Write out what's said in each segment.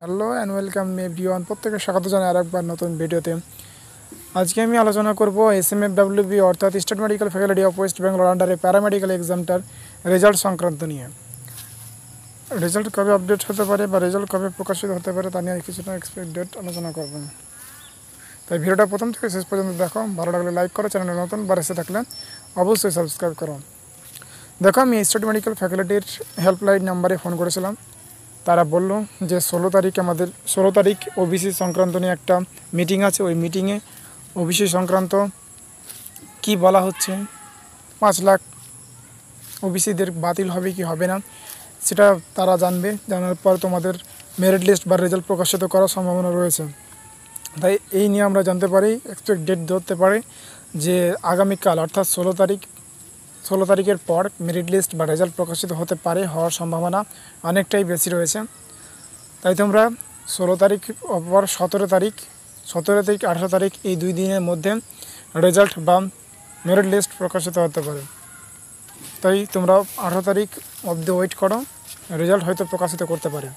Hello and welcome everyone, প্রত্যেকে স্বাগত জানাই আরেকবার নতুন ভিডিওতে। আজকে আমি আলোচনা করব SMFWB অর্থাৎ state medical faculty of West Bengal আন্ডারে প্যারামেডিক্যাল এক্সামটার রেজাল্ট সংক্রান্ত নিয়ে। রেজাল্ট কবে আপডেট হতে পারে বা রেজাল্ট কবে প্রকাশিত হতে পারে তা নিয়ে কিছুটা এক্সপেক্ট ডেট আলোচনা করব। তাই ভিডিওটা প্রথম থেকে শেষ পর্যন্ত দেখো, ভালো লাগলে লাইক করো, চ্যানেলে নতুন বার এসে থাকলে অবশ্যই সাবস্ক্রাইব করো। দেখো, আমি স্টেট মেডিকেল ফ্যাকাল্টির হেল্পলাইন নাম্বারে ফোন করেছিলাম। তারা বলল যে 16 তারিখ ওবিসি সংক্রান্ত নিয়ে একটা মিটিং আছে। ওই মিটিংয়ে ওবিসি সংক্রান্ত কি বলা হচ্ছে, 5 লাখ ওবিসিদের বাতিল হবে কি হবে না সেটা তারা জানবে। জানার পর তোমাদের মেরিট লিস্ট বা রেজাল্ট প্রকাশিত করার সম্ভাবনা রয়েছে। তাই এই নিয়ে আমরা জানতে পারি, এক্সপেক্ট ডেট ধরতে পারি যে আগামীকাল অর্থাৎ 16 তারিখের পর মেরিট লিস্ট বা রেজাল্ট প্রকাশিত হতে পারে, হওয়ার সম্ভাবনা অনেকটাই বেশি রয়েছে। তাই তোমরা 16 তারিখ পর 17 তারিখ 18 তারিখ এই 2 দিনের মধ্যে রেজাল্ট বা মেরিট লিস্ট প্রকাশিত হতে পারে। তাই তোমরা 18 তারিখ অবধি ওয়েট করো, রেজাল্ট হয়তো প্রকাশিত করতে পারে।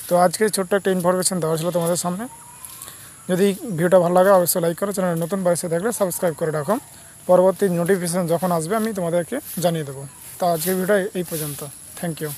তো আজকে ছোট্ট একটা ইনফরমেশন দেওয়া ছিল তোমাদের সামনে। যদি ভিডিওটা ভালো লাগে অবশ্যই লাইক করো, চ্যানেলে নতুন বাড়িতে দেখলে সাবস্ক্রাইব করে রাখো। পরবর্তী নোটিফিকেশান যখন আসবে আমি তোমাদেরকে জানিয়ে দেবো। তো আজকের ভিডিওটা এই পর্যন্ত। Thank you.